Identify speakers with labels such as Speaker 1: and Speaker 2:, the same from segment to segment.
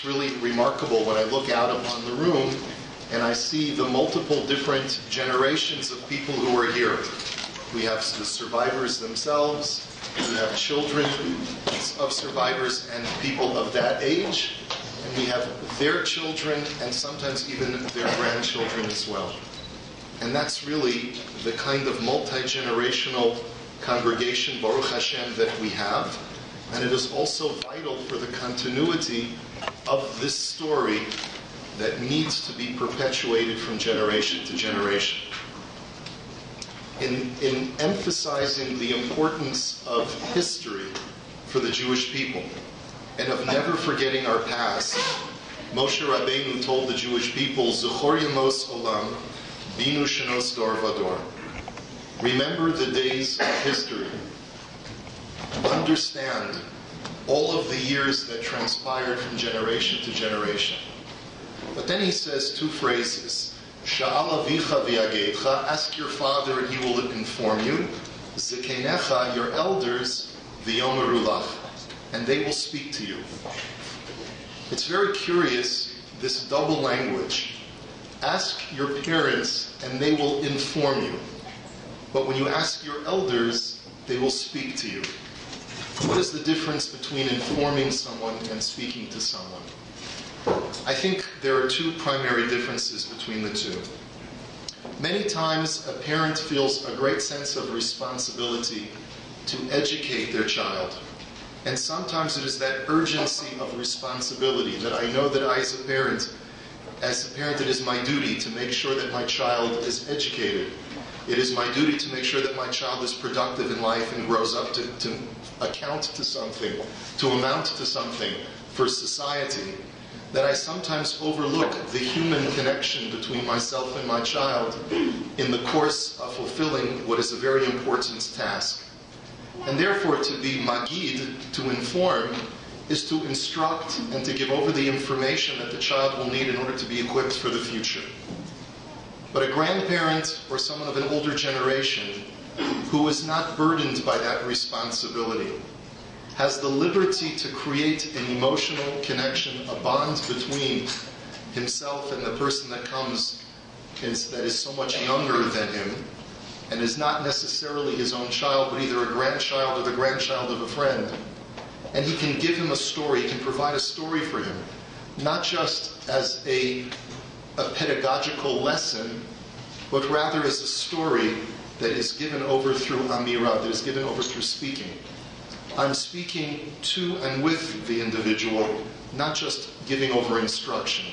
Speaker 1: really remarkable when I look out upon the room and I see the multiple different generations of people who are here. We have the survivors themselves, we have children of survivors and people of that age, and we have their children and sometimes even their grandchildren as well. And that's really the kind of multi-generational congregation, Baruch Hashem, that we have. And it is also vital for the continuity of this story that needs to be perpetuated from generation to generation. In emphasizing the importance of history for the Jewish people and of never forgetting our past, Moshe Rabbeinu told the Jewish people, Zechor Yemos Olam, Binu Shenos Dor Vador. Remember the days of history. Understand all of the years that transpired from generation to generation. But then he says two phrases. Sha'al avicha v'yageitcha, ask your father and he will inform you. Zekeinecha, your elders, v'yomeru lach, and they will speak to you. It's very curious, this double language. Ask your parents and they will inform you. But when you ask your elders, they will speak to you. What is the difference between informing someone and speaking to someone? I think there are two primary differences between the two. Many times a parent feels a great sense of responsibility to educate their child. And sometimes it is that urgency of responsibility that I know that I as a parent, it is my duty to make sure that my child is educated. It is my duty to make sure that my child is productive in life and grows up to account to something, to amount to something for society, that I sometimes overlook the human connection between myself and my child in the course of fulfilling what is a very important task. And therefore, to be magid, to inform, is to instruct and to give over the information that the child will need in order to be equipped for the future. But a grandparent or someone of an older generation who is not burdened by that responsibility has the liberty to create an emotional connection, a bond between himself and the person that comes that is so much younger than him and is not necessarily his own child, but either a grandchild or the grandchild of a friend. And he can give him a story, he can provide a story for him, not just as a pedagogical lesson, but rather as a story that is given over through amirah, that is given over through speaking. I'm speaking to and with the individual, not just giving over instruction.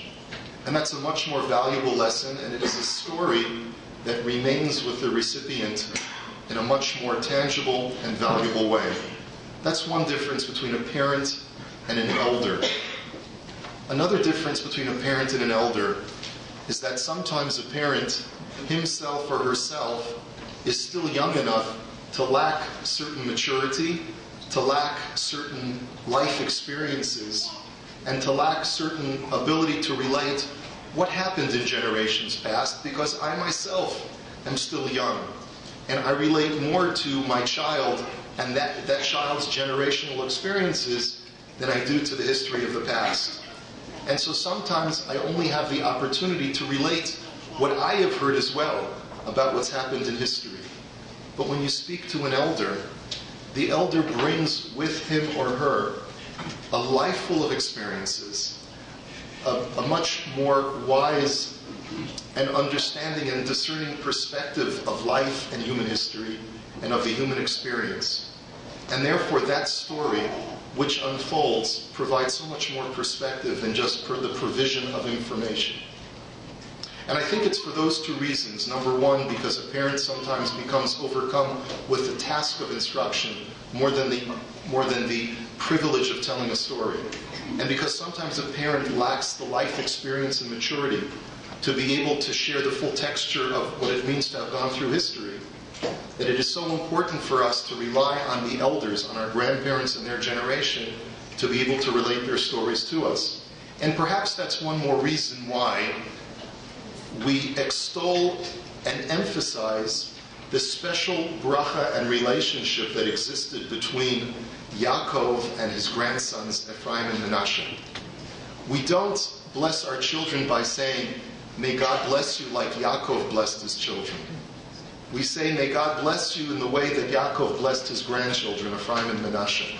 Speaker 1: And that's a much more valuable lesson, and it is a story that remains with the recipient in a much more tangible and valuable way. That's one difference between a parent and an elder. Another difference between a parent and an elder is that sometimes a parent, himself or herself, is still young enough to lack certain maturity, to lack certain life experiences, and to lack certain ability to relate what happened in generations past, because I myself am still young. And I relate more to my child and that child's generational experiences than I do to the history of the past. And so sometimes I only have the opportunity to relate what I have heard as well about what's happened in history. But when you speak to an elder, the elder brings with him or her a life full of experiences, a much more wise and understanding and discerning perspective of life and human history and of the human experience. And therefore that story, which unfolds, provides so much more perspective than just the provision of information. And I think it's for those two reasons. Number one, because a parent sometimes becomes overcome with the task of instruction more than the privilege of telling a story. And because sometimes a parent lacks the life experience and maturity to be able to share the full texture of what it means to have gone through history, that it is so important for us to rely on the elders, on our grandparents and their generation, to be able to relate their stories to us. And perhaps that's one more reason why we extol and emphasize the special bracha and relationship that existed between Yaakov and his grandsons Ephraim and Menashe. We don't bless our children by saying, may God bless you like Yaakov blessed his children. We say, may God bless you in the way that Yaakov blessed his grandchildren, Ephraim and Manasseh.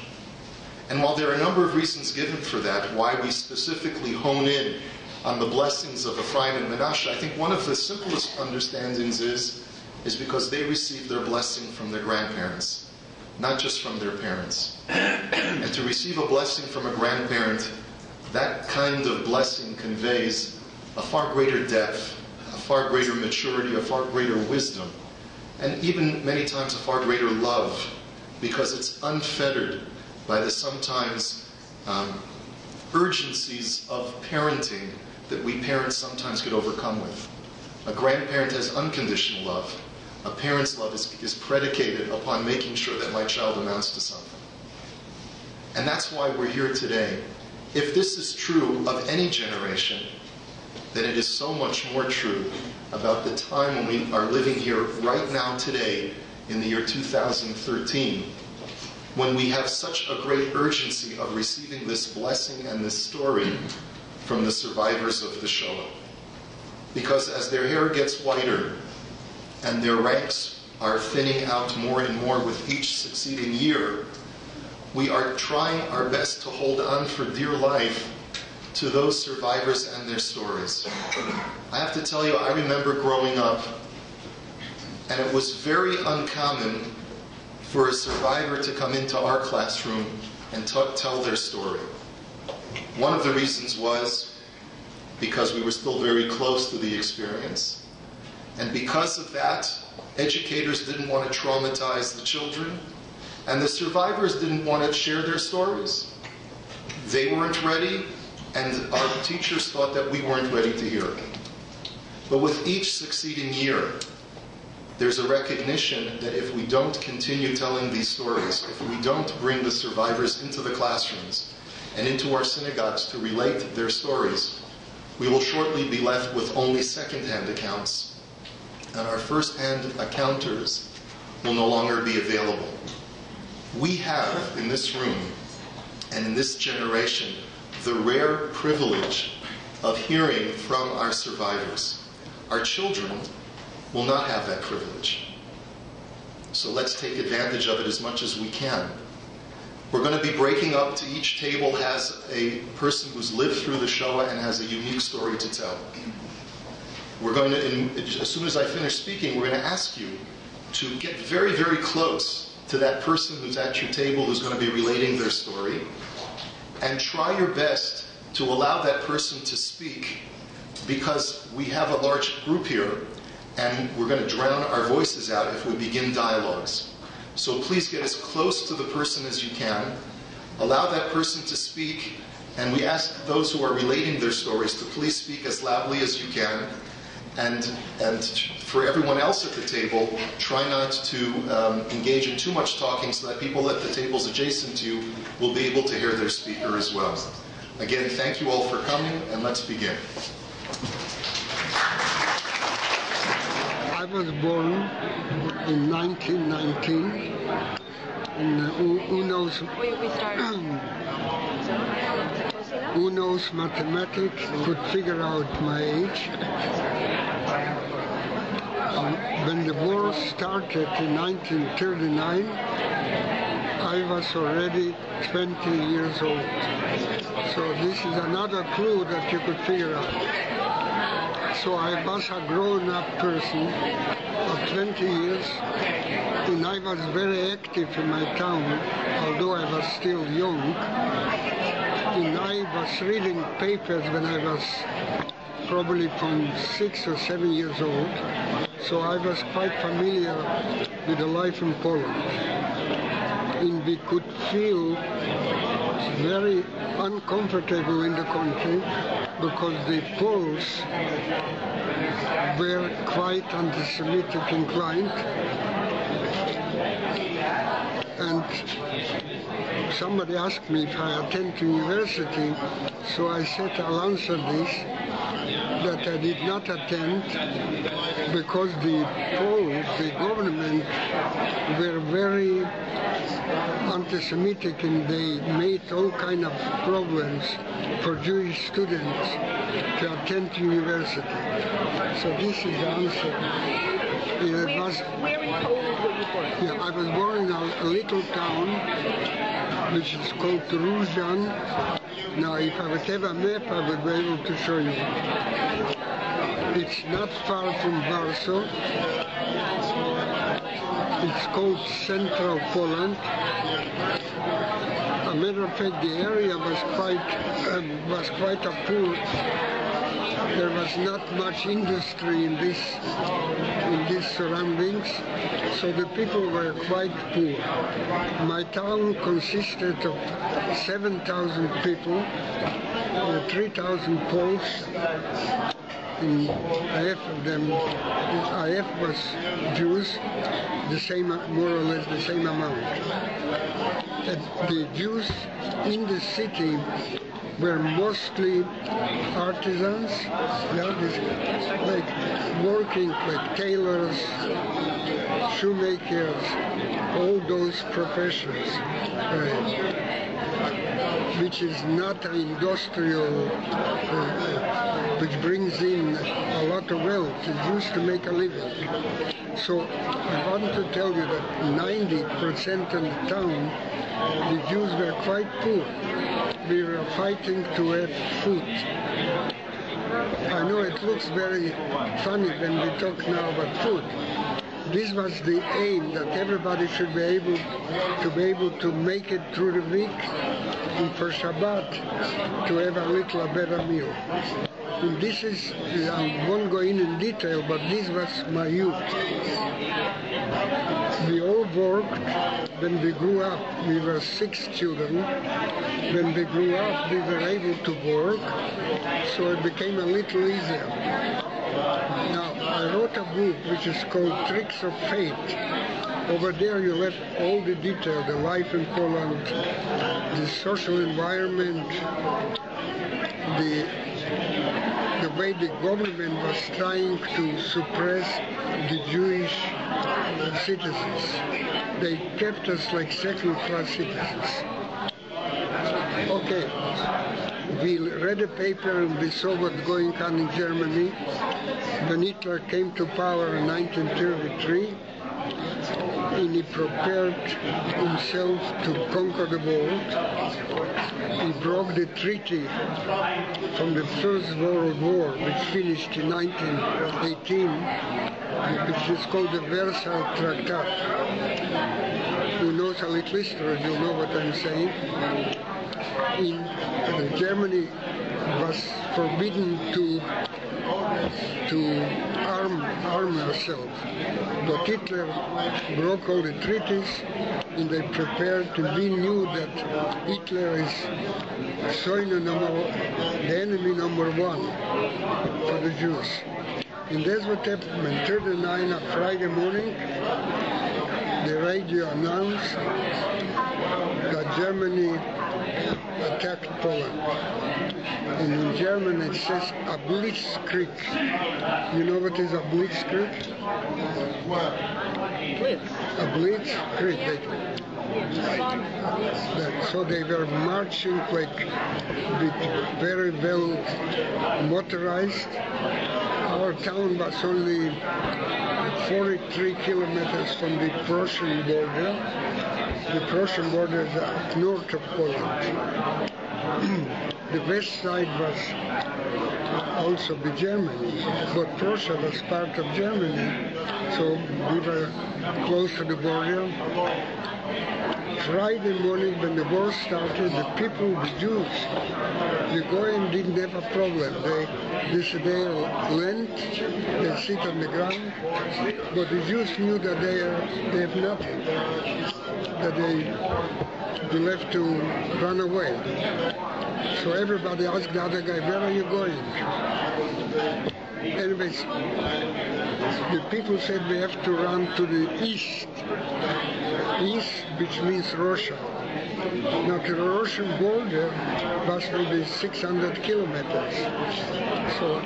Speaker 1: And while there are a number of reasons given for that, why we specifically hone in on the blessings of Ephraim and Manasseh, I think one of the simplest understandings is because they received their blessing from their grandparents, not just from their parents. And to receive a blessing from a grandparent, that kind of blessing conveys a far greater depth, a far greater maturity, a far greater wisdom, and even many times a far greater love, because it's unfettered by the sometimes urgencies of parenting that we parents sometimes get overcome with. A grandparent has unconditional love. A parent's love is predicated upon making sure that my child amounts to something. And that's why we're here today. If this is true of any generation, then it is so much more true about the time when we are living here right now today in the year 2013, when we have such a great urgency of receiving this blessing and this story from the survivors of the Shoah. Because as their hair gets whiter and their ranks are thinning out more and more with each succeeding year, we are trying our best to hold on for dear life to those survivors and their stories. I have to tell you, I remember growing up, and it was very uncommon for a survivor to come into our classroom and tell their story. One of the reasons was because we were still very close to the experience. And because of that, educators didn't want to traumatize the children, and the survivors didn't want to share their stories. They weren't ready, and our teachers thought that we weren't ready to hear it. But with each succeeding year, there's a recognition that if we don't continue telling these stories, if we don't bring the survivors into the classrooms and into our synagogues to relate their stories, we will shortly be left with only second-hand accounts, and our first-hand accounters will no longer be available. We have in this room and in this generation the rare privilege of hearing from our survivors. Our children will not have that privilege. So let's take advantage of it as much as we can. We're going to be breaking up to each table has a person who's lived through the Shoah and has a unique story to tell. We're going to, as soon as I finish speaking, we're going to ask you to get very, very close to that person who's at your table who's going to be relating their story, and try your best to allow that person to speak, because we have a large group here and we're going to drown our voices out if we begin dialogues. So please get as close to the person as you can, allow that person to speak, and we ask those who are relating their stories to please speak as loudly as you can, and for everyone else at the table, try not to engage in too much talking so that people at the tables adjacent to you will be able to hear their speaker as well. Again, thank you all for coming, and let's begin.
Speaker 2: I was born in 1919, and who knows mathematics could figure out my age. When the war started in 1939, I was already 20 years old. So this is another clue that you could figure out. So I was a grown-up person of 20 years, and I was very active in my town, although I was still young. And I was reading papers when I was probably from 6 or 7 years old, so I was quite familiar with the life in Poland. And we could feel very uncomfortable in the country because the Poles were quite anti-Semitic inclined, and somebody asked me if I attend to university, so I said I'll answer this, that I did not attend because the Poles, the government, were very anti-Semitic, and they made all kind of problems for Jewish students to attend to university. So this is the answer.
Speaker 3: Where in Poland were you born?
Speaker 2: Yeah, I was born in a little town which is called Ruzhan. Now, if I would have a map, I would be able to show you. It's not far from Warsaw. It's called Central Poland. As a matter of fact, the area was quite a poor. There was not much industry in these surroundings, so the people were quite poor. My town consisted of 7,000 people, 3,000 Poles, and half of them, half was Jews, the same, more or less the same amount. And the Jews in the city were mostly artisans, like working like tailors, shoemakers, all those professions, which is not an industrial, which brings in a lot of wealth. It's used to make a living. So I want to tell you that 90% of the town, the Jews were quite poor. We were fighting to have food. I know it looks very funny when we talk now about food. This was the aim, that everybody should be able to make it through the week, and for Shabbat to have a little better meal. And this is, I won't go in detail, but this was my youth. We all worked. When we grew up, we were 6 children. When we grew up, we were able to work, so it became a little easier. Now, I wrote a book which is called Tricks of Fate. Over there you have all the detail, the life in Poland, the social environment, the way the government was trying to suppress the Jewish citizens. They kept us like second-class citizens. Okay, we read a paper and we saw what's going on in Germany. When Hitler came to power in 1933, and he prepared himself to conquer the world. He broke the treaty from the First World War, which finished in 1918, which is called the Versailles Tractat. Who knows a little history, you'll know what I'm saying. Germany was forbidden to arm herself. But Hitler broke all the treaties, and they prepared to be knew that Hitler is the enemy number 1 for the Jews. And that's what happened. In 1939, on Friday morning, the radio announced that Germany attacked Poland. And in German it says a blitzkrieg. You know what is a blitzkrieg?
Speaker 3: Blitz.
Speaker 2: A blitzkrieg. So they were marching like very well motorized. Our town was only 43 kilometers from the Prussian border. The Prussian border is north of Poland. The west side was also the Germany, but Prussia was part of Germany, so we were close to the border. Friday morning when the war started, the people, the Jews, the Goyim didn't have a problem. They lent, they sit on the ground, but the Jews knew that they have nothing, that they will have to run away. So everybody asked the other guy, where are you going? Anyways, the people said we have to run to the east, which means Russia. Now to the Russian border was maybe 600 kilometers. So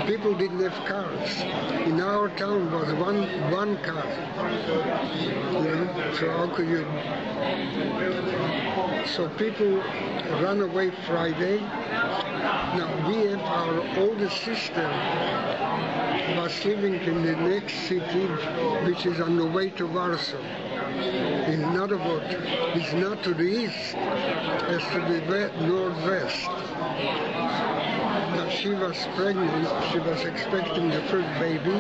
Speaker 2: people didn't have cars. In our town was one car. So how could you? So people run away Friday. Now we have our oldest sister was living in the next city, which is on the way to Warsaw. In other words, it's not to the east, it's to the northwest. Now she was pregnant, she was expecting the first baby,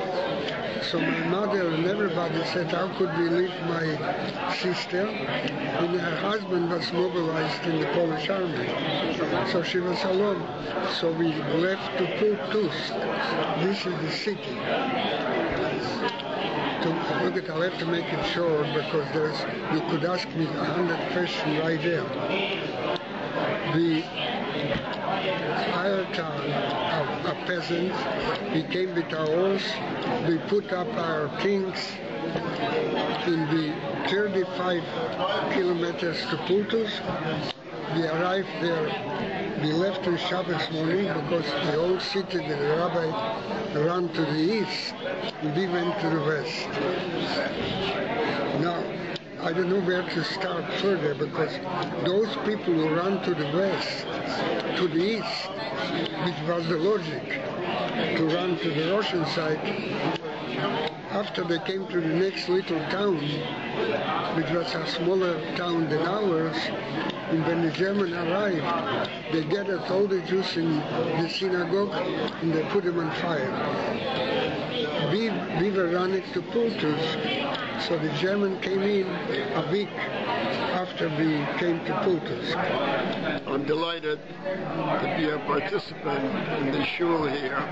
Speaker 2: so my mother and everybody said, how could we leave my sister? And her husband was mobilized in the Polish army, so she was alone. So we left to Pultusk. This is the city. Look at, I'll have to make it short because you could ask me 100 questions right there. We hired a peasant. We came with our horse. We put up our things in the 35 kilometers to Pultusk. We arrived there. We left on Shabbos morning because the old city, the rabbi, ran to the east, and we went to the west. Now, I don't know where to start further because those people who ran to the west, to the east, which was the logic, to run to the Russian side, after they came to the next little town, which was a smaller town than ours, and when the Germans arrived, they gathered all the Jews in the synagogue and they put them on fire. We were running to Pultusk, so the German came in a week after we came to Pultusk.
Speaker 4: I'm delighted to be a participant in the shul here,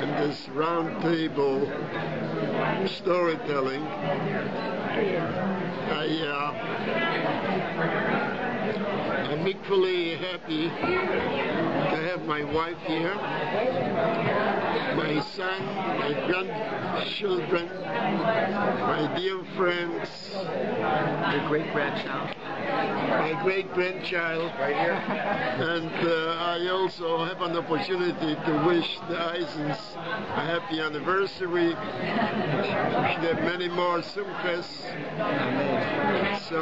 Speaker 4: in this round table storytelling. I'm equally happy to have my wife here, my son, my grandchildren, my dear friends,
Speaker 5: your great-grandchild.
Speaker 4: My great-grandchild, and I also have an opportunity to wish the Eisens a happy anniversary. Wish them many more simchas. So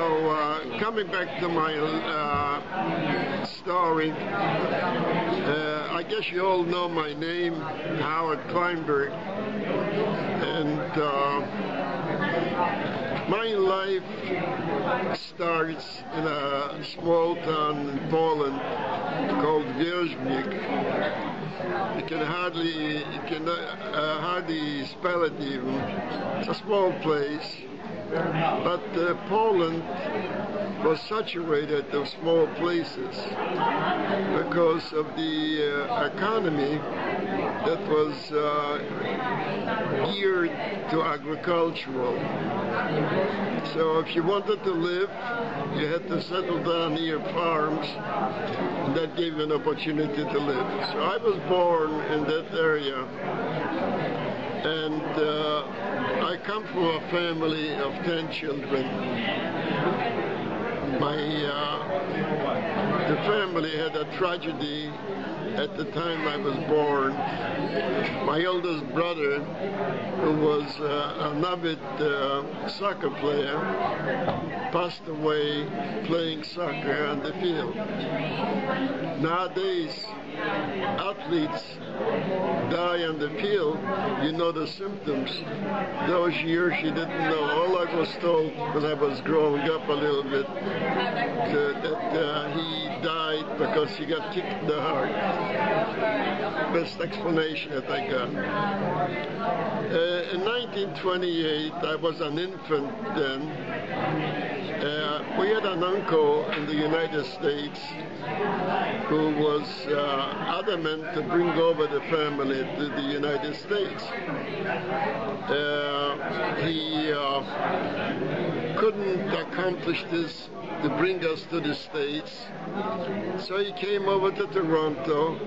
Speaker 4: coming back to my story, I guess you all know my name, Howard Kleinberg, and my life starts in a small town in Poland called Wierzbnik. You can hardly spell it even. It's a small place, but Poland was saturated of small places because of the economy that was geared to agricultural. So if you wanted to live, you had to settle down near farms, and that gave you an opportunity to live. So I was born in that area, and I come from a family of 10 children. The family had a tragedy at the time I was born. My oldest brother, who was an avid soccer player, passed away playing soccer on the field. Nowadays, athletes die on the field. You know the symptoms. Those years you didn't know. All I was told when I was growing up a little bit, that he died because he got kicked in the heart. Best explanation that I got. In 1928, I was an infant then. We had an uncle in the United States who was adamant to bring over the family to the United States. He couldn't accomplish this to bring us to the States. So he came over to Toronto.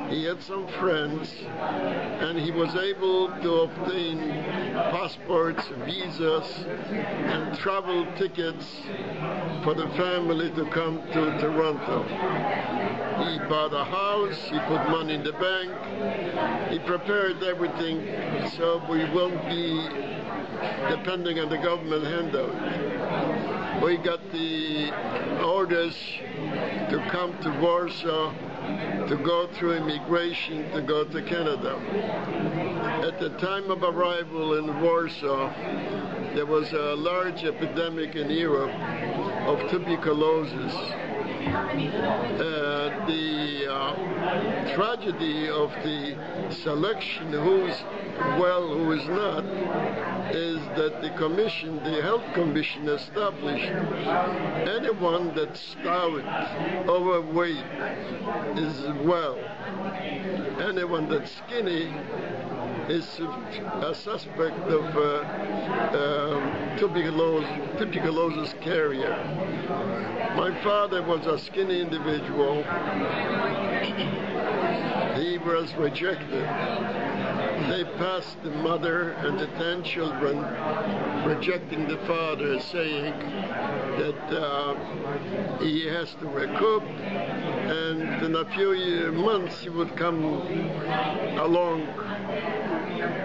Speaker 4: He had some friends, and he was able to obtain passports, visas, and travel tickets for the family to come to Toronto. He bought a house, he put money in the bank, he prepared everything so we won't be depending on the government handout. We got the orders to come to Warsaw, to go through immigration, to go to Canada. At the time of arrival in Warsaw, there was a large epidemic in Europe of tuberculosis. The tragedy of the selection, who's well, who is not, is that the commission, the health commission, established anyone that's stout, overweight, is well. Anyone that's skinny is a suspect of tuberculosis carrier. My father was a skinny individual. He was rejected. They passed the mother and the 10 children, rejecting the father, saying that he has to recoup, and in a few months he would come along.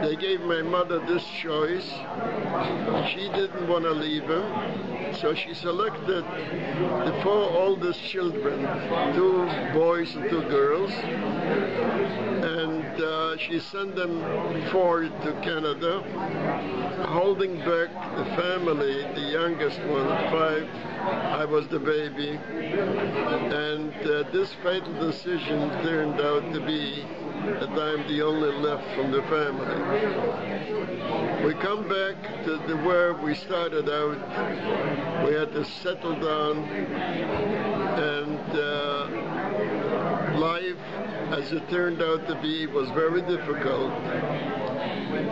Speaker 4: They gave my mother this choice. She didn't want to leave him, so she selected the 4 oldest children, 2 boys and 2 girls, and she sent them forward to Canada, holding back the family, the youngest one, 5. I was the baby, and this fatal decision turned out to be that I'm the only left from the family. We come back to where we started out. We had to settle down, and life, as it turned out to be, was very difficult.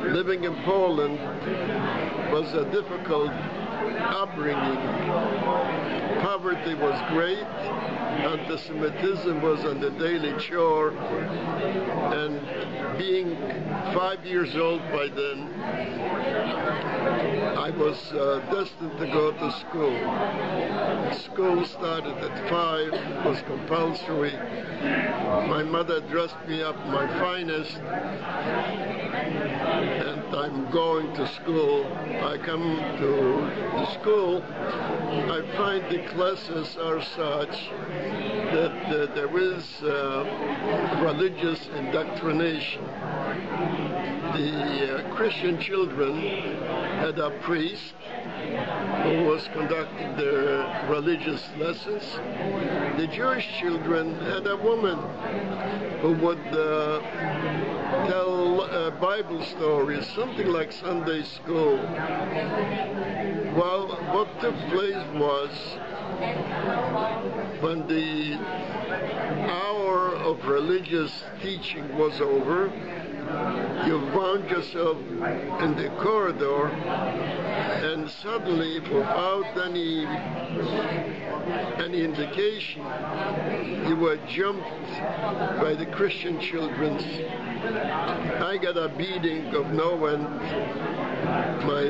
Speaker 4: Living in Poland was a difficult upbringing. Poverty was great. Anti-Semitism was on the daily chore, and being 5 years old by then, I was destined to go to school. School started at 5, it was compulsory. My mother dressed me up my finest, and I'm going to school. I come to the school, I find the classes are such that there is religious indoctrination. The Christian children had a priest who was conducting their religious lessons. The Jewish children had a woman who would tell Bible stories, something like Sunday school. Well, what took place was, when the hour of religious teaching was over, you found yourself in the corridor, and suddenly, without any indication, you were jumped by the Christian children. I got a beating of no end. My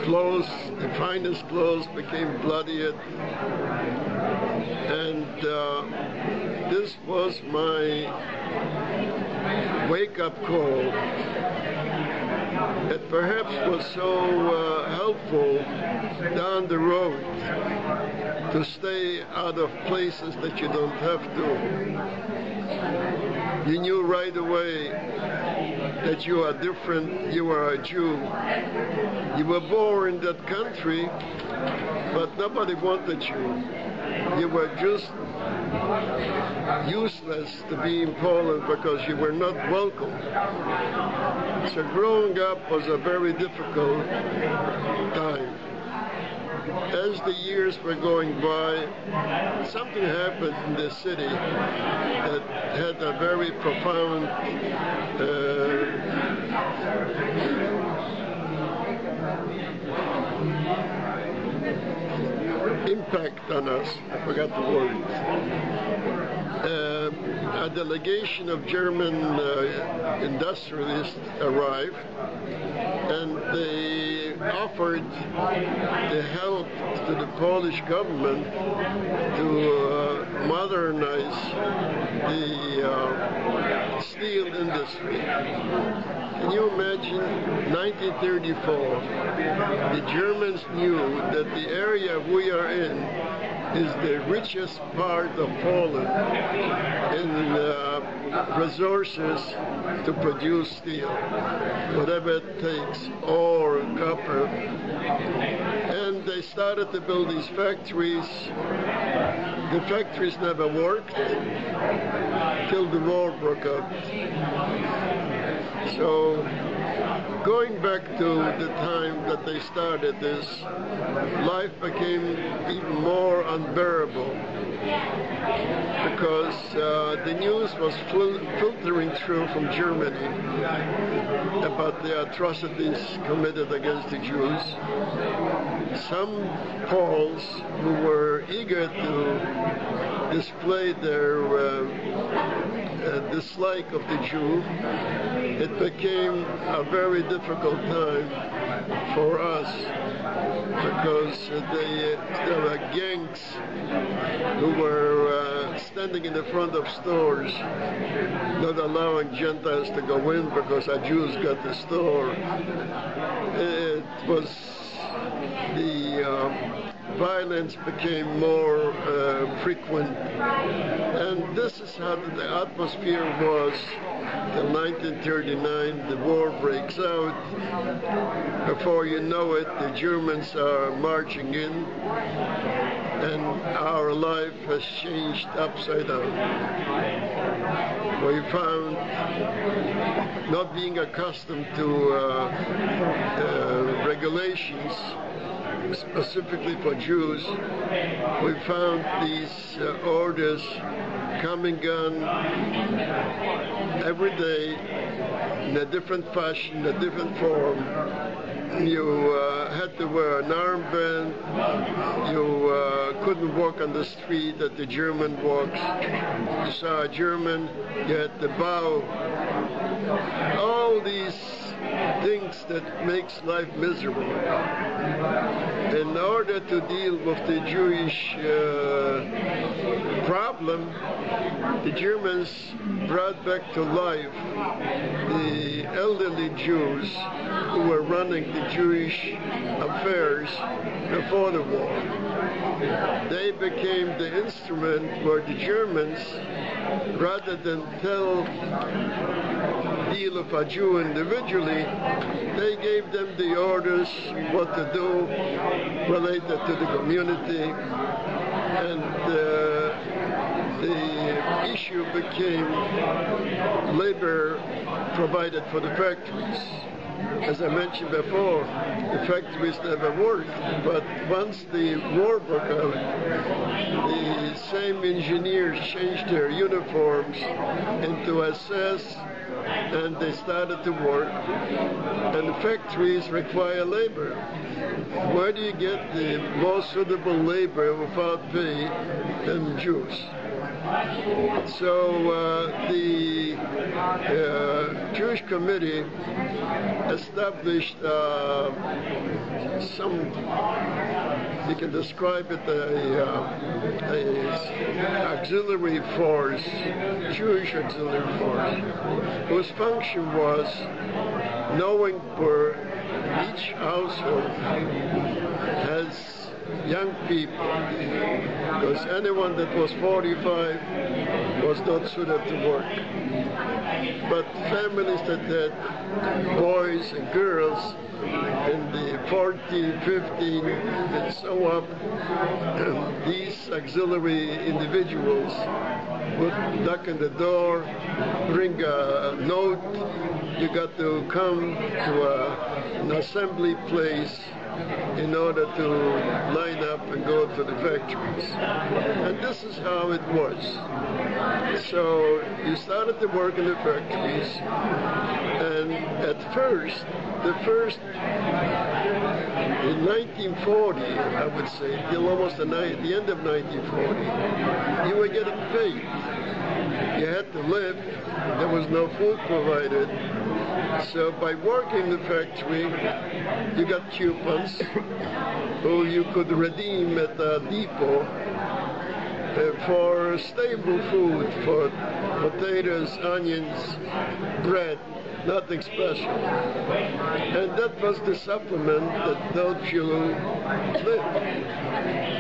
Speaker 4: clothes, the finest clothes, became bloodied, and this was my wake-up call. It perhaps was so helpful down the road to stay out of places that you don't have to. You knew right away that you are different, you are a Jew. You were born in that country, but nobody wanted you. You were just useless to be in Poland because you were not welcome. So growing up was a very difficult time. As the years were going by, something happened in the city that had a very profound impact on us. I forgot the word. A delegation of German industrialists arrived, and they offered the help to the Polish government to modernize the steel industry. Can you imagine 1934? The Germans knew that the area we are in is the richest part of Poland in resources to produce steel, whatever it takes, ore, copper. And they started to build these factories. The factories never worked till the war broke out. So, going back to the time that they started this, life became even more unbearable because the news was filtering through from Germany about the atrocities committed against the Jews. Some Poles who were eager to display their dislike of the Jew, it became a very difficult time for us because there were gangs who were standing in the front of stores, not allowing Gentiles to go in because our Jews got the store. It was the violence became more frequent, and this is how the atmosphere was till 1939. The war breaks out. Before you know it, the Germans are marching in, and our life has changed upside down. We found, not being accustomed to regulations specifically for Jews, we found these orders coming on every day in a different fashion, a different form. You had to wear an armband. You couldn't walk on the street that the German walks. You saw a German, you had to bow. All these things that makes life miserable. In order to deal with the Jewish problem, the Germans brought back to life the elderly Jews who were running the Jewish affairs before the war. They became the instrument where the Germans, rather than deal with a Jew individually, they gave them the orders what to do related to the community, and the issue became labor provided for the factories. As I mentioned before, the factories never worked, but once the war broke out, the same engineers changed their uniforms into SS, and they started to work, and the factories require labor. Where do you get the most suitable labor without pay than Jews? So the Jewish Committee established some, you can describe it a auxiliary force, Jewish auxiliary force, whose function was knowing where each household has young people, because anyone that was 45 was not suited to work. But families that had boys and girls in the 14, 15, and so up, these auxiliary individuals would knock on the door, bring a note, you got to come to an assembly place in order to line up and go to the factories. And this is how it was. So you started to work in the factories, and at first, the first in 1940, I would say, till almost the end of 1940, you were getting paid. You had to live. There was no food provided. So by working the factory, you got coupons who you could redeem at the depot for stable food, for potatoes, onions, bread, nothing special. And that was the supplement that helped you live.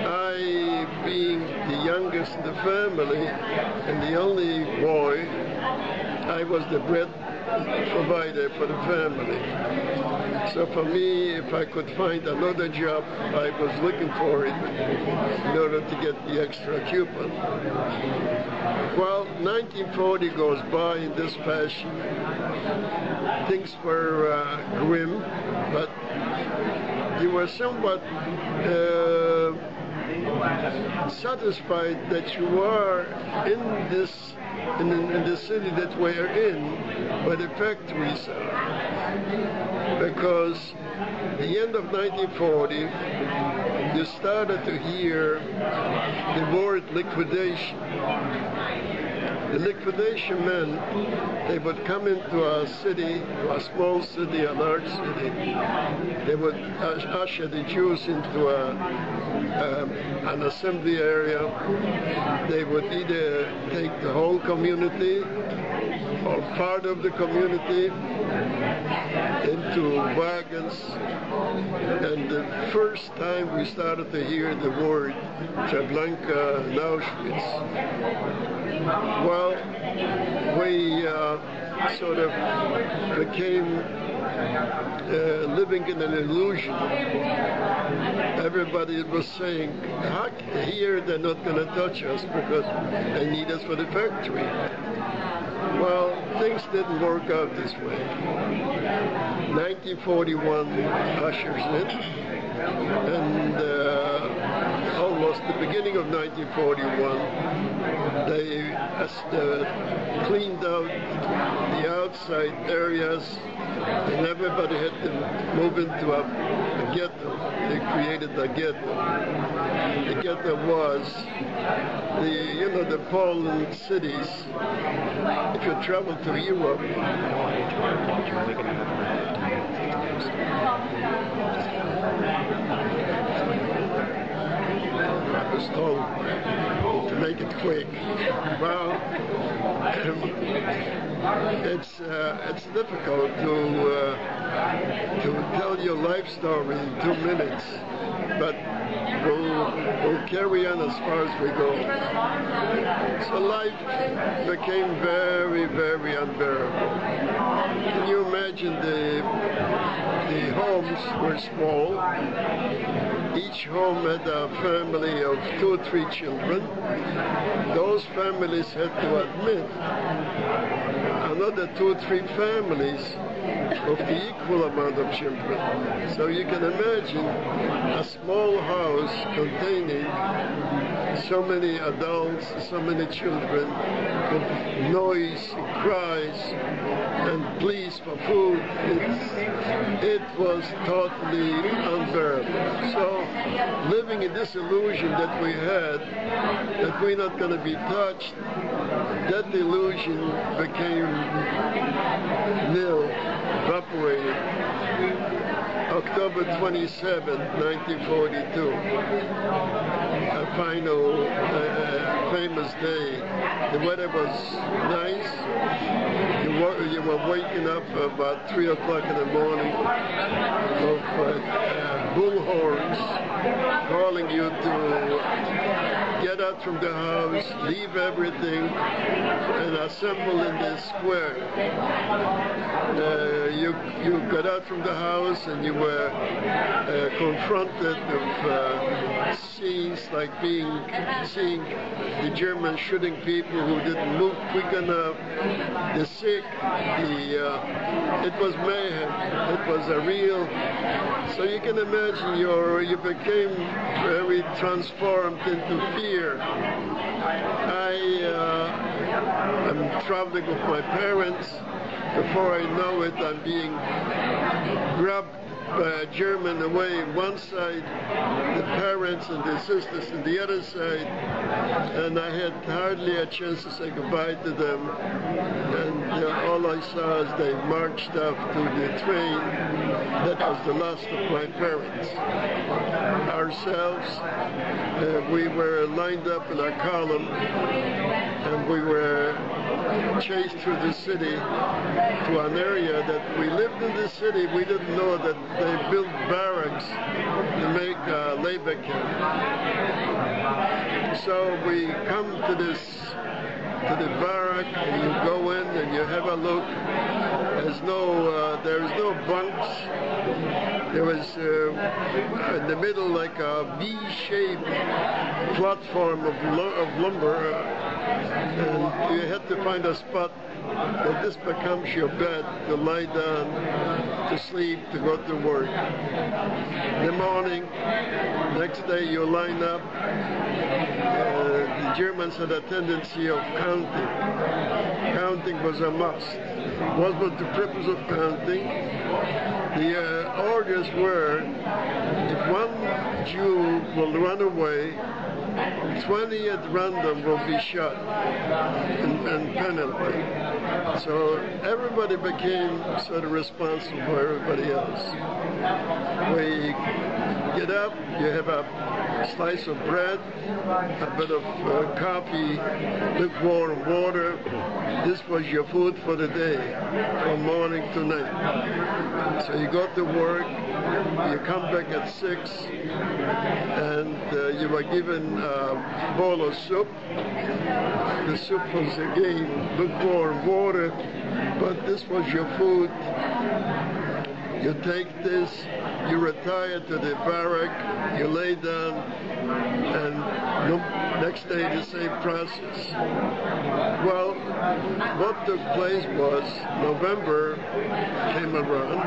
Speaker 4: I, being the youngest in the family and the only boy, I was the bread provider for the family. So for me, if I could find another job, I was looking for it in order to get the extra coupon. Well, 1940 goes by in this fashion. Things were grim, but you were somewhat satisfied that you are in the city that we are in, where the factories are. Because the end of 1940, you started to hear the word liquidation. The liquidation meant they would come into a city, a small city, a large city. They would usher the Jews into an assembly area. They would either take the whole community or part of the community into wagons. And the first time we started to hear the word Treblinka and Auschwitz, well, we sort of became living in an illusion. Everybody was saying, here they're not going to touch us because they need us for the factory. Well, things didn't work out this way. 1941 ushers in, and almost the beginning of 1941, they cleaned out the outside areas, and everybody had to move into a ghetto. They created a ghetto. The ghetto was the Poland cities. If you travel to Europe, I was told to make it quick. Well, it's difficult to tell your life story in 2 minutes, but we'll carry on as far as we go. So life became very, very unbearable. Can you imagine the homes were small. Each home had a family of 2 or 3 children. Those families had to admit another 2 or 3 families of the equal amount of children. So you can imagine a small house containing so many adults, so many children, with noise, cries, and pleas for food. It was totally unbearable. So living in this illusion that we had, that we're not going to be touched, that illusion became nil, evaporated. October 27, 1942, a final famous day. The weather was nice. You were waking up about 3 o'clock in the morning of bullhorns calling you to get out from the house, leave everything, and assemble in the square. You got out from the house and you were confronted with scenes like seeing the Germans shooting people who didn't move quick enough, the sick, it was mayhem. It was a real. So you can imagine you became very transformed into fear. I'm traveling with my parents. Before I know it, I'm being grabbed by a German away one side, the parents and the sisters on the other side, and I had hardly a chance to say goodbye to them. And all I saw as they marched up to the train, that was the last of my parents. Ourselves, we were lined up in a column, and we were chased through the city to an area that we lived in the city. We didn't know that they built barracks to make labor camp. So we come to the barrack, and you go in and you have a look. There's no bunks. There was in the middle like a V-shaped platform of lumber, and you had to find a spot that this becomes your bed to lie down, to sleep, to go to work. In the morning, next day you line up. The Germans had a tendency of counting. Counting was a must. What was the purpose of counting? The orders were, if one Jew will run away, 20 at random will be shot and penalty. So everybody became sort of responsible for everybody else. We get up, you have a slice of bread, a bit of coffee, lukewarm water. This was your food for the day, from morning to night. So you go to work, you come back at 6, and you were given a bowl of soup. The soup was again lukewarm water, but this was your food. You take this, you retire to the barrack, you lay down, and next day the same process. Well, what took place was November came around.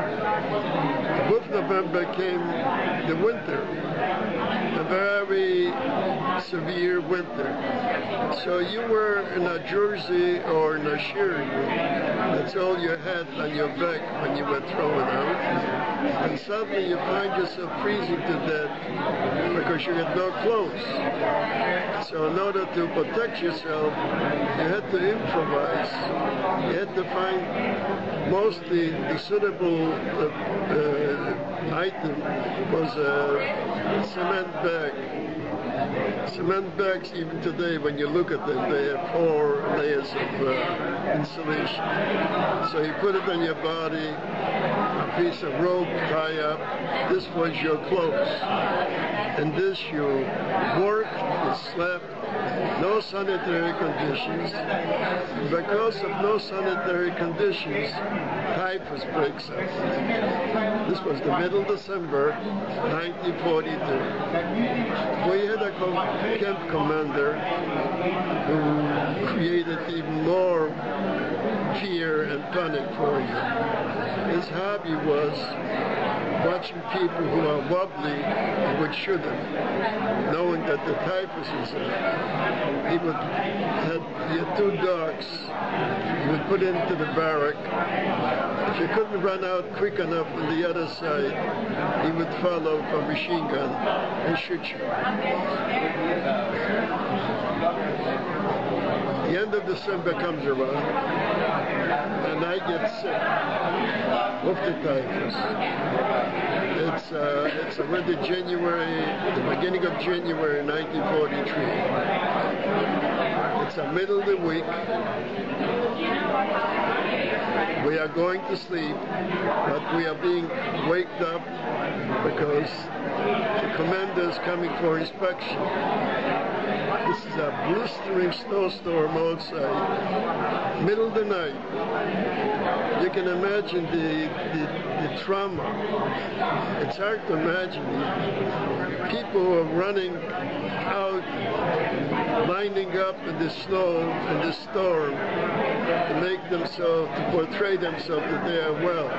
Speaker 4: With November came the winter, a very severe winter. So you were in a jersey or in a shirt. That's all you had on your back when you were thrown out. And suddenly you find yourself freezing to death because you had no clothes. So in order to protect yourself, you had to improvise. You had to find mostly the suitable item was a cement bag. Cement bags, even today, when you look at them, they have 4 layers of insulation. So you put it on your body, a piece of rope tie up. This was your clothes. And this you worked, you slept, no sanitary conditions. Because of no sanitary conditions, typhus breaks out. This was the middle of December, 1942. We had a camp commander who created even more fear and panic for you. His hobby was watching people who are wobbly and would shoot them, knowing that the typhus is there. He had 2 dogs. He would put into the barrack. If you couldn't run out quick enough on the other side, he would follow with a machine gun and shoot you. The end of December comes around, and I get sick with the typhus. It's already January, the beginning of January 1943. It's the middle of the week. We are going to sleep, but we are being waked up because the commander is coming for inspection. This is a blistering snowstorm outside, middle of the night. You can imagine the trauma. It's hard to imagine. People who are running out, lining up in the snow and the storm to make themselves, to portray themselves that they are well.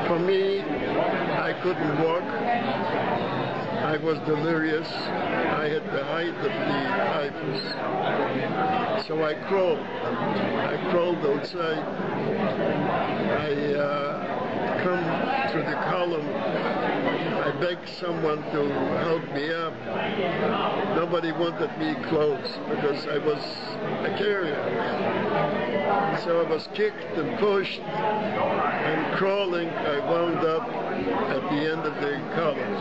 Speaker 4: For me, I couldn't walk. I was delirious. I had the height of the typhus. So I crawled. I crawled outside. I come to the column. I begged someone to help me up. Nobody wanted me close because I was a carrier. So I was kicked and pushed and crawling. I wound up at the end of the column.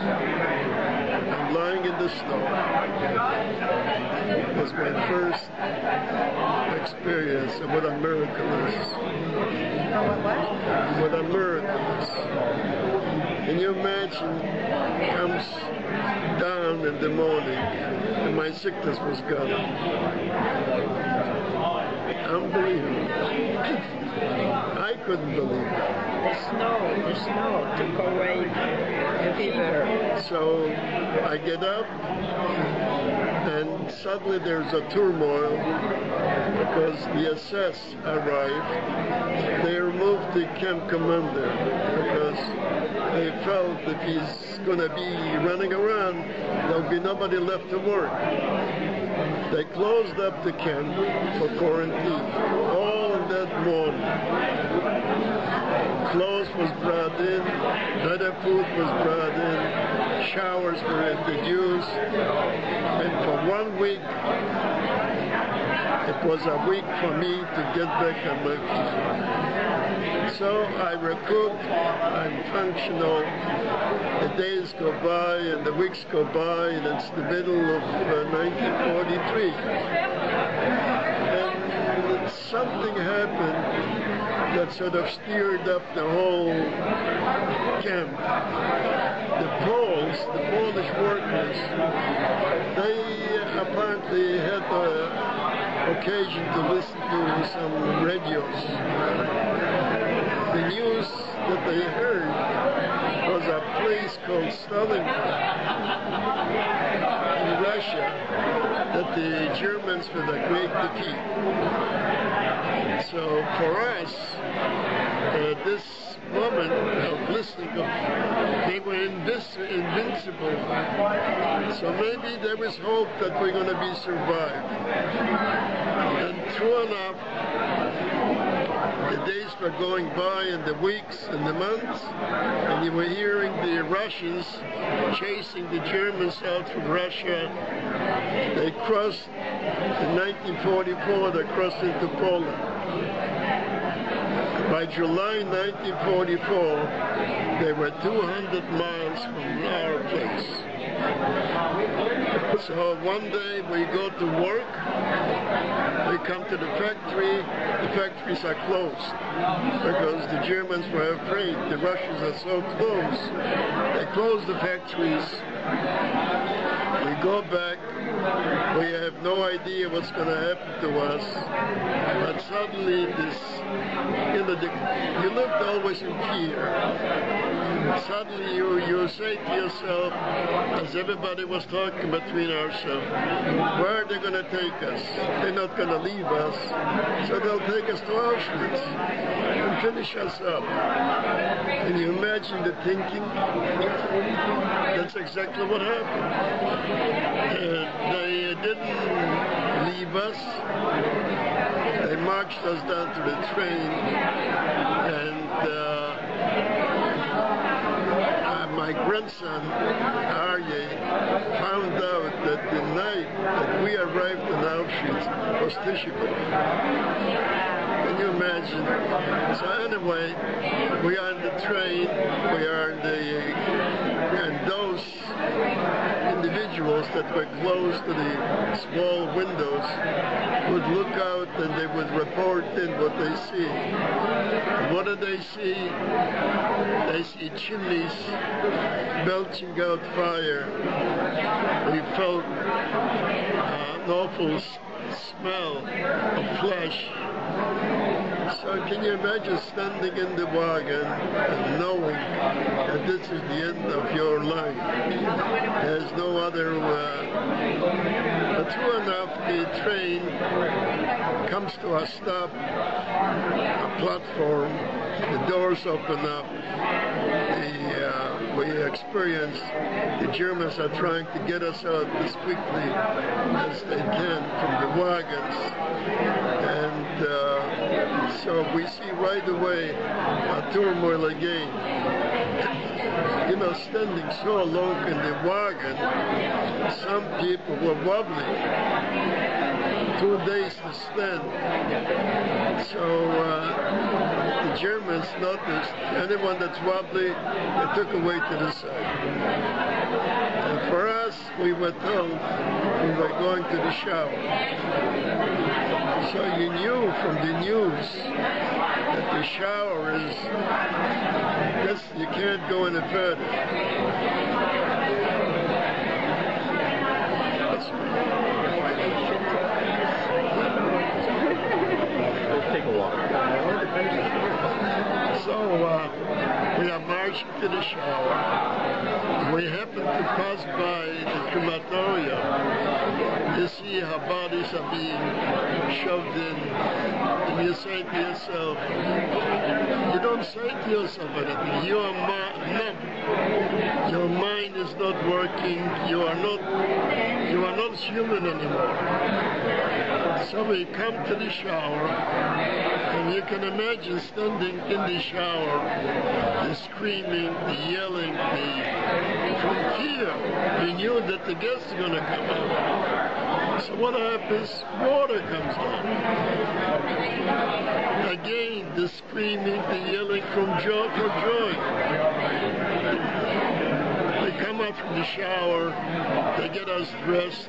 Speaker 4: I'm lying in the snow. It was my first experience of what a miracle is. What a miracle is. Can you imagine? Comes down in the morning and my sickness was gone. Unbelievable. I couldn't believe it.
Speaker 3: The snow took away the fever.
Speaker 4: So I get up and suddenly there's a turmoil because the SS arrived. They removed the camp commander because they felt if he's going to be running around, there'll be nobody left to work. They closed up the camp for quarantine all in that morning. Clothes was brought in, better food was brought in, showers were introduced, and for 1 week, it was a week for me to get back on my feet. So I recoup, I'm functional, the days go by and the weeks go by, and it's the middle of 1943. And something happened that sort of steered up the whole camp. The Poles, the Polish workers, they apparently had the occasion to listen to some radios. The news that they heard was a place called Stalingrad in Russia that the Germans were a great defeat. So for us, this moment of listening, they were invincible. So maybe there was hope that we're going to be survived. And true enough, the days were going by and the weeks and the months, and you were hearing the Russians chasing the Germans out from Russia. They crossed, in 1944, they crossed into Poland. By July 1944, they were 200 miles from our place. So one day we go to work, we come to the factories are closed because the Germans were afraid the Russians are so close. They closed the factories. We go back, we have no idea what's going to happen to us, but suddenly this, you lived always in fear. Suddenly you say to yourself, as everybody was talking between ourselves, where are they going to take us? They're not going to leave us, so they'll take us to Auschwitz and finish us up. Can you imagine the thinking? That's exactly what happened. They didn't leave us. They marched us down to the train, and my grandson, Aryeh, found out that the night that we arrived in Auschwitz was Tisha B'Av. Can you imagine? So anyway, we are in the train, we are in those individuals that were close to the small windows would look out and they would report in what they see. And what do they see? They see chimneys belching out fire. We felt an awful smell of flesh. So can you imagine standing in the wagon and knowing that this is the end of your life? There's no other... but true enough, the train comes to a stop, a platform, the doors open up, the we experienced the Germans are trying to get us out as quickly as they can from the wagons. And so we see right away a turmoil again. You know, standing so long in the wagon, some people were wobbling. 2 days to stand. So the Germans noticed anyone that's wobbly, they took away to the side. And for us, we were told we were going to the shower. So you knew from the news that the shower is, you can't go any further.
Speaker 5: Take a walk.
Speaker 4: So we are marching to the shower. We happen to pass by the crematorium. You see how bodies are being shoved in. And you say to yourself, you don't say to yourself anything. You are numb. Your mind is not working. You are not human anymore. So we come to the shower, and you can imagine standing in the shower, the screaming, the yelling, from fear. We knew that the guests are going to come out. So what happens? Water comes down. Again, the screaming, the yelling from joy for joy. They come out from the shower, they get us dressed,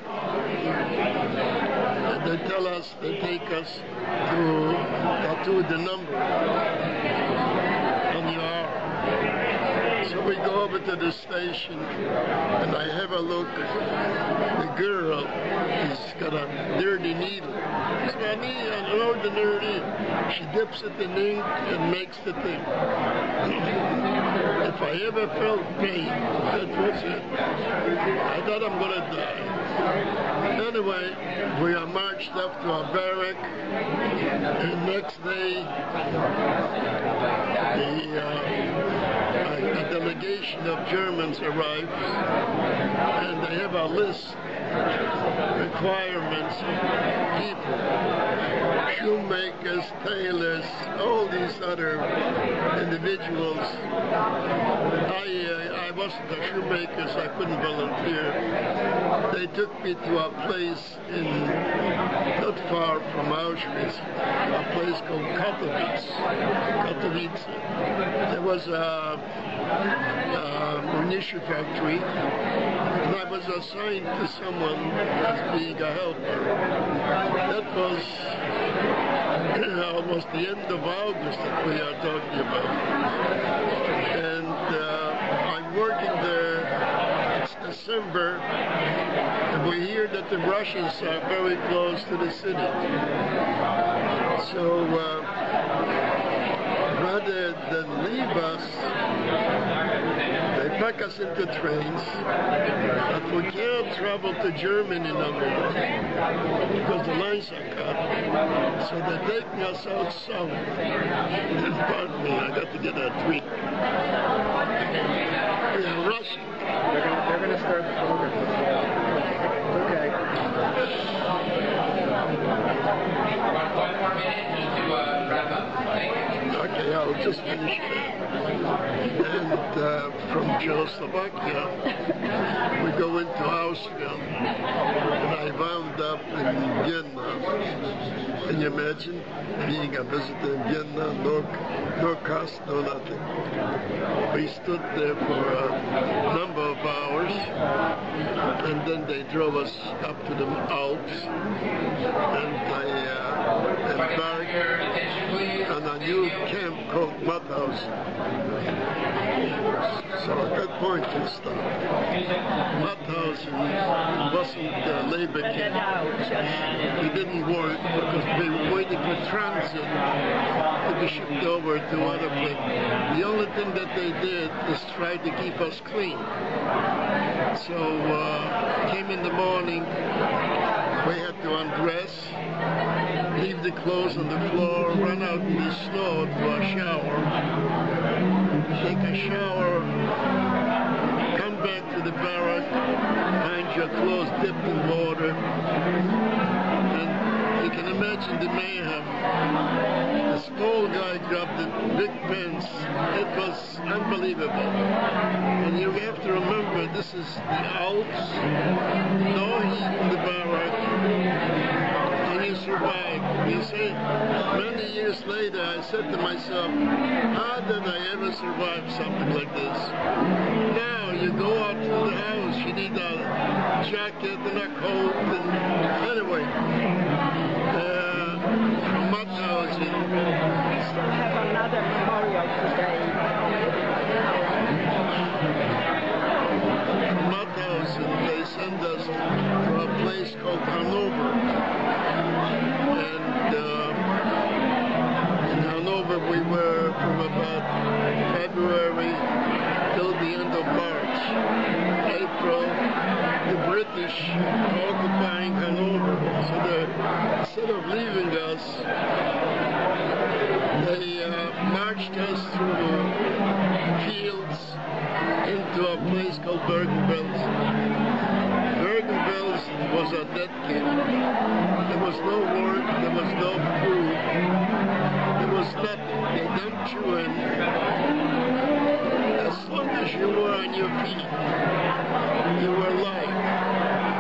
Speaker 4: and they tell us, they take us to tattoo the number on the arm. So we go over to the station, and I have a look. The girl has got a dirty needle. She's got an ordinary needle. She dips it in ink and makes the thing. If I ever felt pain, that was it. I thought I'm going to die. Anyway, we are marched up to our barrack, and next day, a delegation of Germans arrives, and they have a list, requirements of people, shoemakers, tailors, all these other individuals. I wasn't a shoemaker, so I couldn't volunteer. They took me to a place not far from Auschwitz, a place called Katowice. There was a munition factory, and I was assigned to someone as being a helper. That was almost the end of August that we are talking about. And I'm working there, it's December, and we hear that the Russians are very close to the city. So rather than leave us, they pack us into trains, but we can't travel to Germany no more because the lines are cut. So they're taking us out south. Pardon me, I got to get a drink. We are rushing.
Speaker 5: They're gonna start the program. Okay.
Speaker 4: Okay, I'll just finish that. And from Czechoslovakia, we go into Austria, and I wound up in Vienna. Can you imagine being a visitor in Vienna, no cost, no nothing. We stood there for a number of hours, and then they drove us up to the Alps, and I embarked on a new camp called Mauthausen. So at that point we stopped. Mauthausen wasn't a labor camp. We didn't work because we were waiting for transit to be shipped over to other places. The only thing that they did is try to keep us clean. So came in the morning, we had to undress, leave the clothes on the floor, run out in the snow to a shower, take a shower, the barrack, find your clothes dipped in water. And you can imagine the mayhem. The small guy grabbed the big pens. It was unbelievable. And you have to remember, this is the Alps, no heat in the barrack, and you survive. You say, many years later, I said to myself, how did I ever survive something like this? Now, you go out to the house, you need a jacket and a coat, and anyway. Mud housing.
Speaker 3: We still have another memorial today.
Speaker 4: Mud housing, they send us to a place called Hanover. And in Hanover we were from about February till the end of March. April, the British occupying Hanover. So instead of leaving us, they marched us through fields into a place called Bergen-Belsen. Bergen-Belsen was a dead camp. There was no work, there was no food, there was nothing. They dumped you in. As long as you were on your feet, you were alive.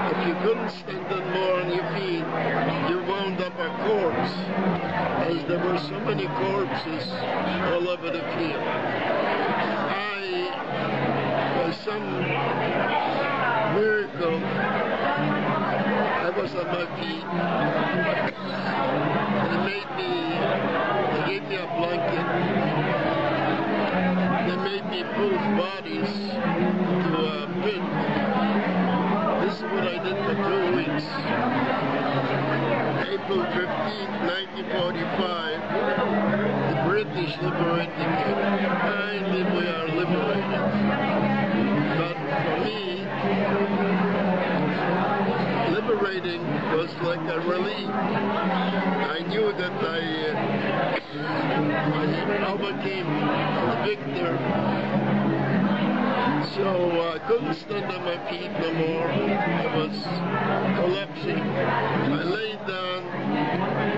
Speaker 4: If you couldn't stand more on your feet, you wound up a corpse, as there were so many corpses all over the field. By some miracle, I was on my feet. They gave me a blanket. They made me move bodies to a pit. This is what I did for 2 weeks. April 15, 1945, the British liberated me. Finally, we are liberated. But for me, liberating was like a relief. I knew that I overcame the victor. So I couldn't stand on my feet no more. I was collapsing. I laid down.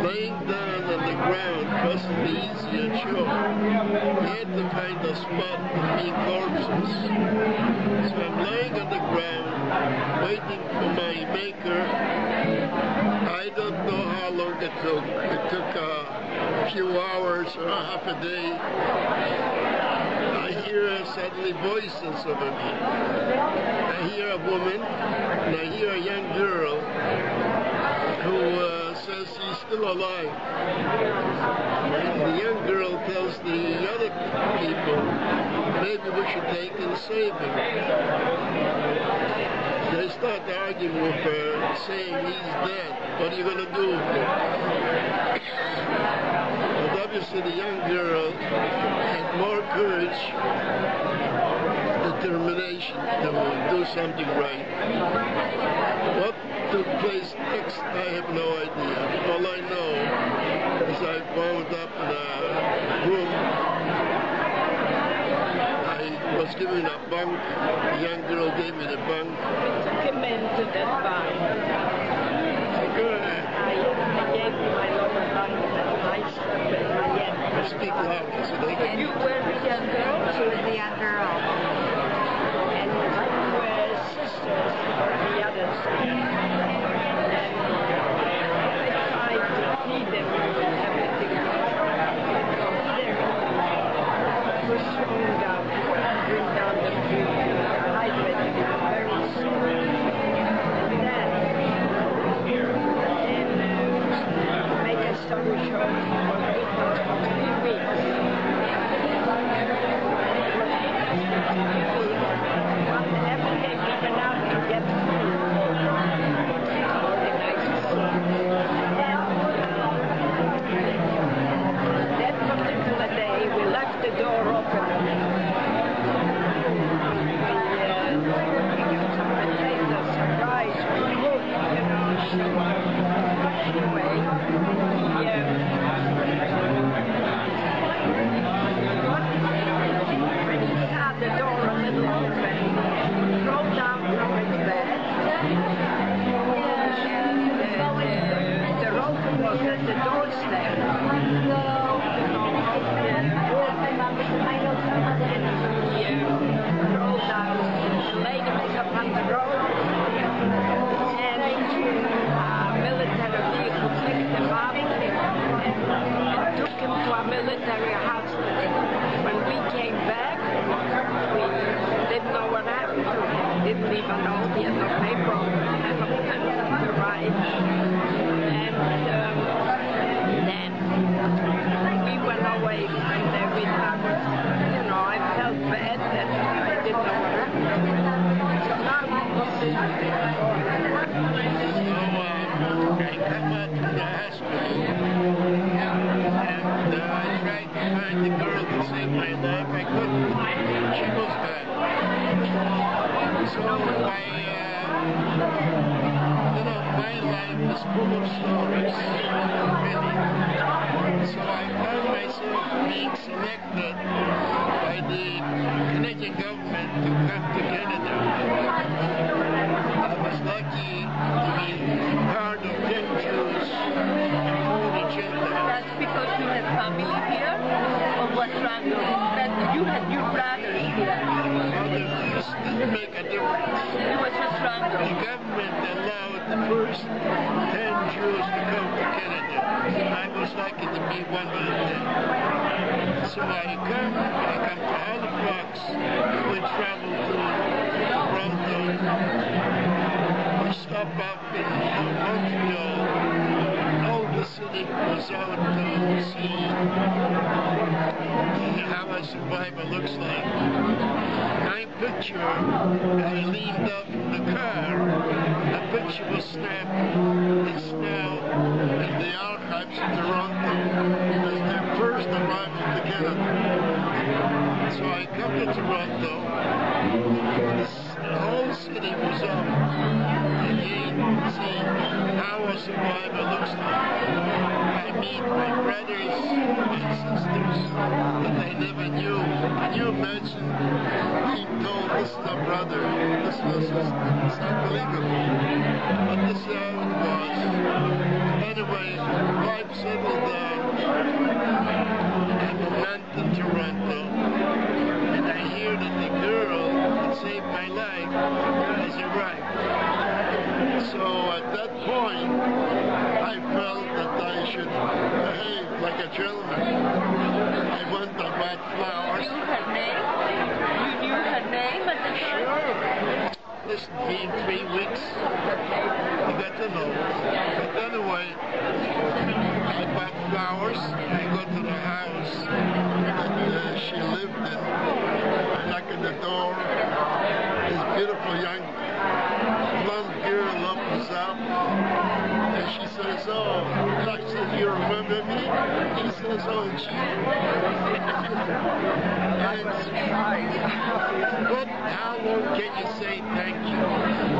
Speaker 4: Laying down on the ground wasn't easy and sure. I had to find a spot between corpses. So I'm laying on the ground, waiting for my maker. I don't know how long it took. It took a few hours or half a day. I hear suddenly voices over me. I hear a woman, and I hear a young girl who says she's still alive. And the young girl tells the other people, maybe we should take and save him. They start arguing with her, saying he's dead. What are you going to do with him? But obviously the young girl had more courage, determination to do something right. What took place next, I have no idea. All I know is I wound up in a room. I was given a bunk. The young girl gave me the bunk.
Speaker 3: Took him into that bunk.
Speaker 4: Go ahead.
Speaker 3: I gave him my lower bunk and I slept in my head.
Speaker 4: Speak loudly so they can...
Speaker 3: And you were the young girl?
Speaker 6: She was the young girl.
Speaker 3: And you were sisters for the others. And I tried to feed them with everything. They were strong down, bring down the food, hydrated them very soon. And then, make a story short for 3 weeks. Every day we went out to get food. took him to a military hospital. When we came back, we didn't know what happened to him. Didn't even know he had no paper on the right. And then we went away from there. We thought, you know, I felt bad that I didn't know what happened. So now we got this.
Speaker 6: I come out from the hospital and I tried to find the girl to save my life. I couldn't. She was back. So my life is full of stories, really. So I found myself being selected by the Canadian government to come to Canada. I was lucky to be part of 10 Jews who agenda.
Speaker 3: That's because you had family here, or what random? That you had your brothers here.
Speaker 6: Others didn't make a difference.
Speaker 3: It was just
Speaker 6: The
Speaker 3: random.
Speaker 6: government allowed the first 10 Jews to come to Canada. I was lucky to be one of the 10. So I come to Halifax, we travel to Toronto, we stop up in Montreal. All the city was out to see how a survivor looks like. My picture, I leaned up from the car, a picture was snapped. It's now in the archives in Toronto as their first arrival to Canada. So I come to Toronto, the whole city was up, again, seeing how a survivor looks like. I meet my brothers and sisters that I never knew. Can you imagine being told this is a brother, this is a sister? It's unbelievable. But this is how it was. Anyway, life settled down. I'm a month in Toronto, and I hear that the girl that saved my life has arrived. So at that point, I felt that I should behave like a gentleman. I went and bought flowers.
Speaker 3: You knew her name? You knew her name at the time?
Speaker 6: Sure. Listen to me in 3 weeks. You got to know. But anyway, I bought flowers. I go to the house that she lived in. I knock on the door. This beautiful young blonde girl opens up. And she says, oh, I said, you remember me? She says, oh, gee. But how long can you say thank you?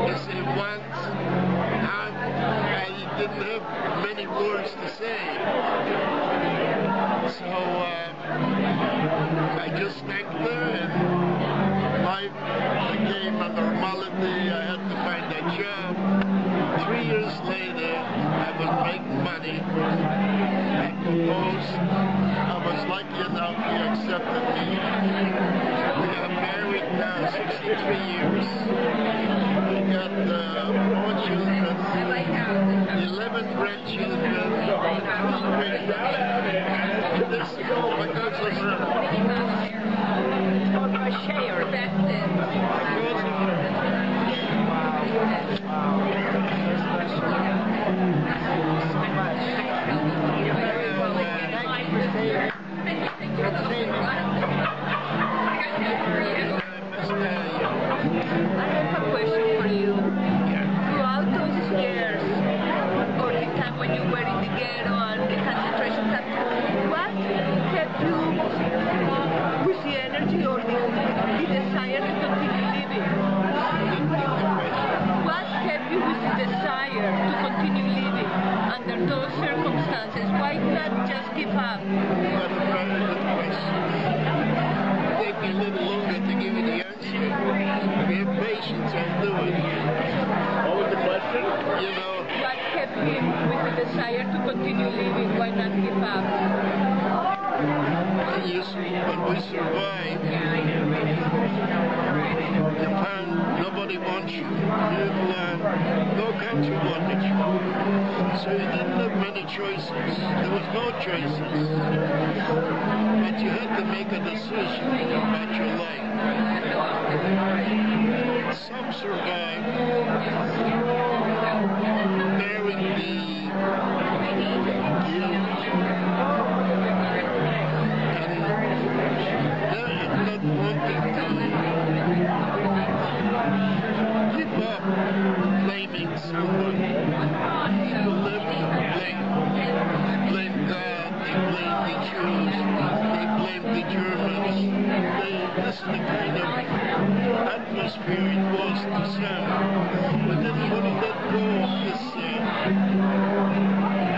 Speaker 6: You say once. I didn't have many words to say. So I just thanked her, and life became a normality. I had to find a job. 3 years later, I was making money. I proposed. I was lucky enough he accepted me. We are married now 63 years. We got 4 children, 11 grandchildren. This is all because of her.
Speaker 3: Share. That's it. I have a question for you. Throughout those years, or the time when you were in the ghetto and the concentration camp, what kept you with the energy or the desire to continue living? What kept you with the desire to continue living under those circumstances? Why not just give up?
Speaker 6: What a very good question. Take me a little longer to give you the answer. If you have patience, I'll do it. What was the question? You know.
Speaker 3: What kept him with the desire to continue living? Why not give up?
Speaker 6: When we survive, Japan, nobody wants you. No country wanted you. So you didn't have many choices. There was no choices. to make a decision about your life. Some survive bearing the guilt and not wanting to give up blaming someone. People live in blame. They blame God, they blame the Jews, they blame the Germans. This is the kind of atmosphere it was to some. But then you want to let go of this.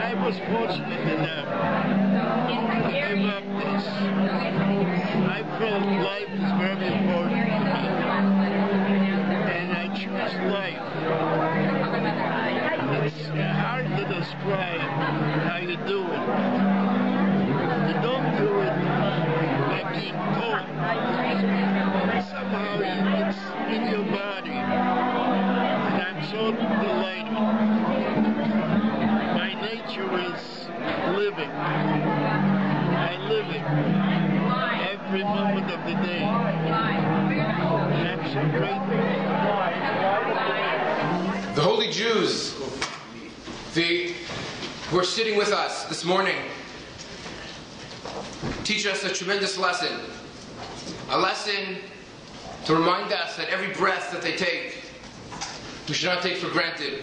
Speaker 6: I was fortunate enough to give up this. I felt life is very important to me. And I choose life. It's hard to describe how you do it. You don't do it by being told. Somehow it's in your body. And I'm so delighted. My nature is living. I live it every moment of the day. And I'm so grateful.
Speaker 7: The holy Jews, who are sitting with us this morning, teach us a tremendous lesson. A lesson to remind us that every breath that they take, we should not take for granted.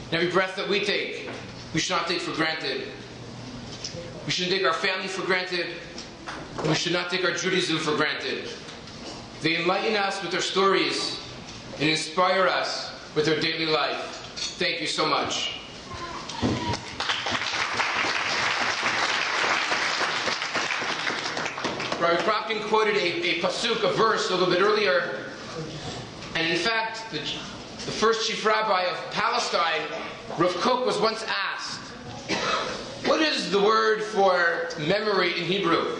Speaker 7: And every breath that we take, we should not take for granted. We shouldn't take our family for granted. And we should not take our Judaism for granted. They enlighten us with their stories and inspire us with their daily life. Thank you so much. Rabbi Kropkin quoted a pasuk, a verse, a little bit earlier. And in fact, the first chief rabbi of Palestine, Rav Kook, was once asked, what is the word for memory in Hebrew?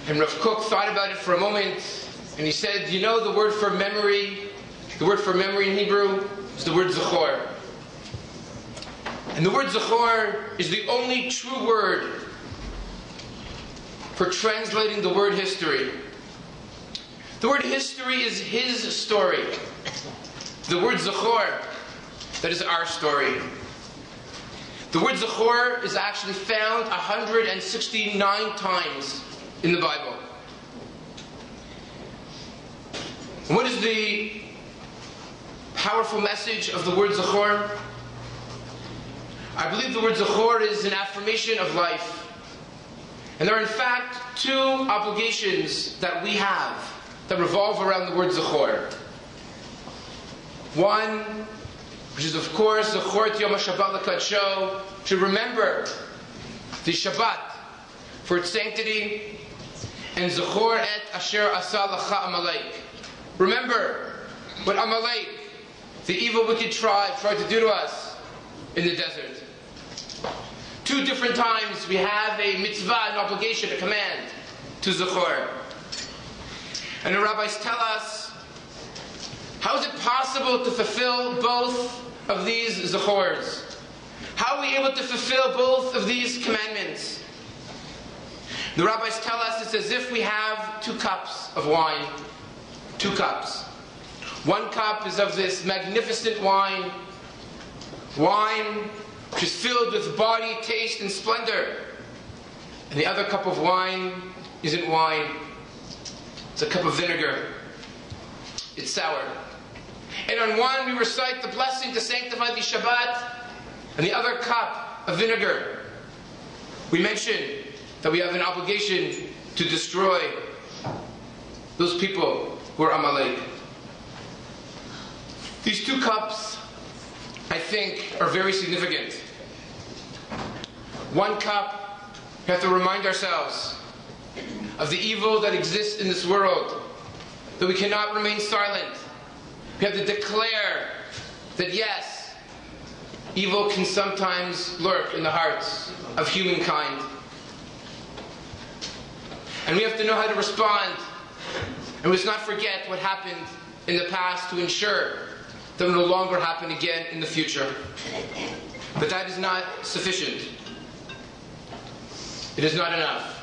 Speaker 7: And Rav Kook thought about it for a moment, and he said, you know the word for memory in Hebrew is the word zachor. And the word zachor is the only true word for translating the word history. The word history is his story. The word zachor, that is our story. The word zachor is actually found 169 times in the Bible. And what is the powerful message of the word zachor? I believe the word zachor is an affirmation of life. And there are in fact two obligations that we have that revolve around the word zachor. One, which is of course zachor Yom HaShabbat L'Kadsho, to remember the Shabbat for its sanctity, and zachor et asher asa lacha Amalek. Remember what Amalek, the evil wicked tribe, tried to do to us in the desert. Two different times we have a mitzvah, an obligation, a command to zachor. And the rabbis tell us, how is it possible to fulfill both of these zachors? How are we able to fulfill both of these commandments? The rabbis tell us it's as if we have 2 cups of wine. 2 cups. One cup is of this magnificent wine which is filled with body, taste, and splendor. And the other cup of wine isn't wine. It's a cup of vinegar. It's sour. And on one we recite the blessing to sanctify the Shabbat, and the other cup of vinegar, we mention that we have an obligation to destroy those people who are Amalek. These 2 cups, I think, are very significant. One cup, we have to remind ourselves of the evil that exists in this world, that we cannot remain silent. We have to declare that yes, evil can sometimes lurk in the hearts of humankind. And we have to know how to respond, and we must not forget what happened in the past to ensure that will no longer happen again in the future. But that is not sufficient. It is not enough.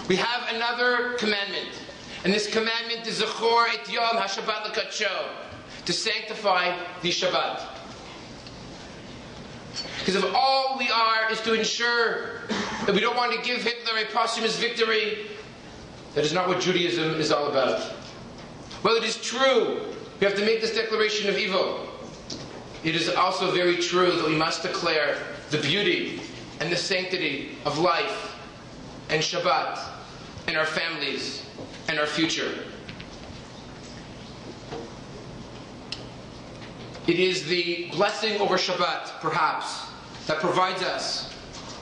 Speaker 7: we have another commandment. And this commandment is Zechor et Yom HaShabbat L'Kadsho, to sanctify the Shabbat. Because if all we are is to ensure that we don't want to give Hitler a posthumous victory, that is not what Judaism is all about. While it is true we have to make this declaration of evil, it is also very true that we must declare the beauty and the sanctity of life and Shabbat and our families and our future. It is the blessing over Shabbat, perhaps, that provides us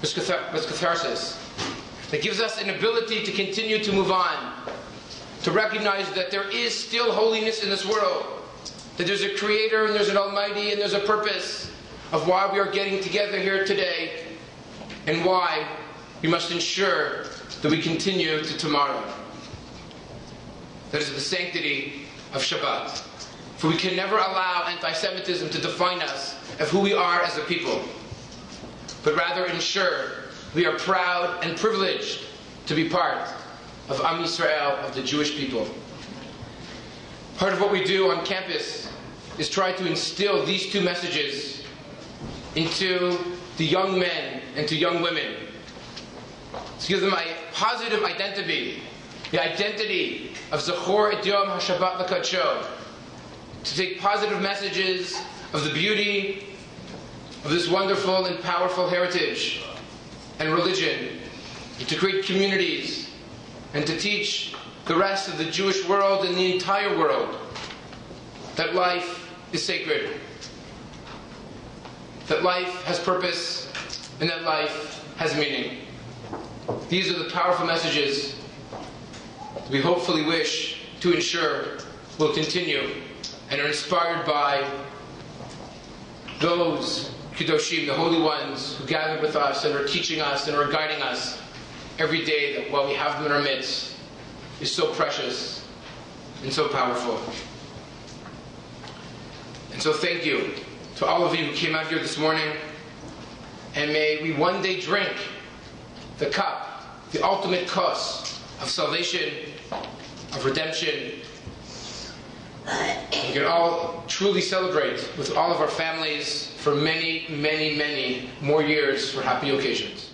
Speaker 7: with catharsis, that gives us an ability to continue to move on, to recognize that there is still holiness in this world, that there's a Creator and there's an Almighty and there's a purpose of why we are getting together here today and why we must ensure that we continue to tomorrow. That is the sanctity of Shabbat. For we can never allow anti-Semitism to define us of who we are as a people, but rather ensure we are proud and privileged to be part of Am Yisrael, of the Jewish people. Part of what we do on campus is try to instill these two messages into the young men and to young women, to give them a positive identity, the identity of Zechor et Yom HaShabbat L'Kadsho, to take positive messages of the beauty of this wonderful and powerful heritage and religion, and to create communities and to teach the rest of the Jewish world and the entire world that life is sacred, that life has purpose, and that life has meaning. These are the powerful messages that we hopefully wish to ensure will continue and are inspired by those Kedoshim, the holy ones who gathered with us and are teaching us and are guiding us every day, that what we have them in our midst is so precious and so powerful. And so thank you to all of you who came out here this morning, and may we one day drink the cup, the ultimate kos of salvation, of redemption. We can all truly celebrate with all of our families for many, many, many more years for happy occasions.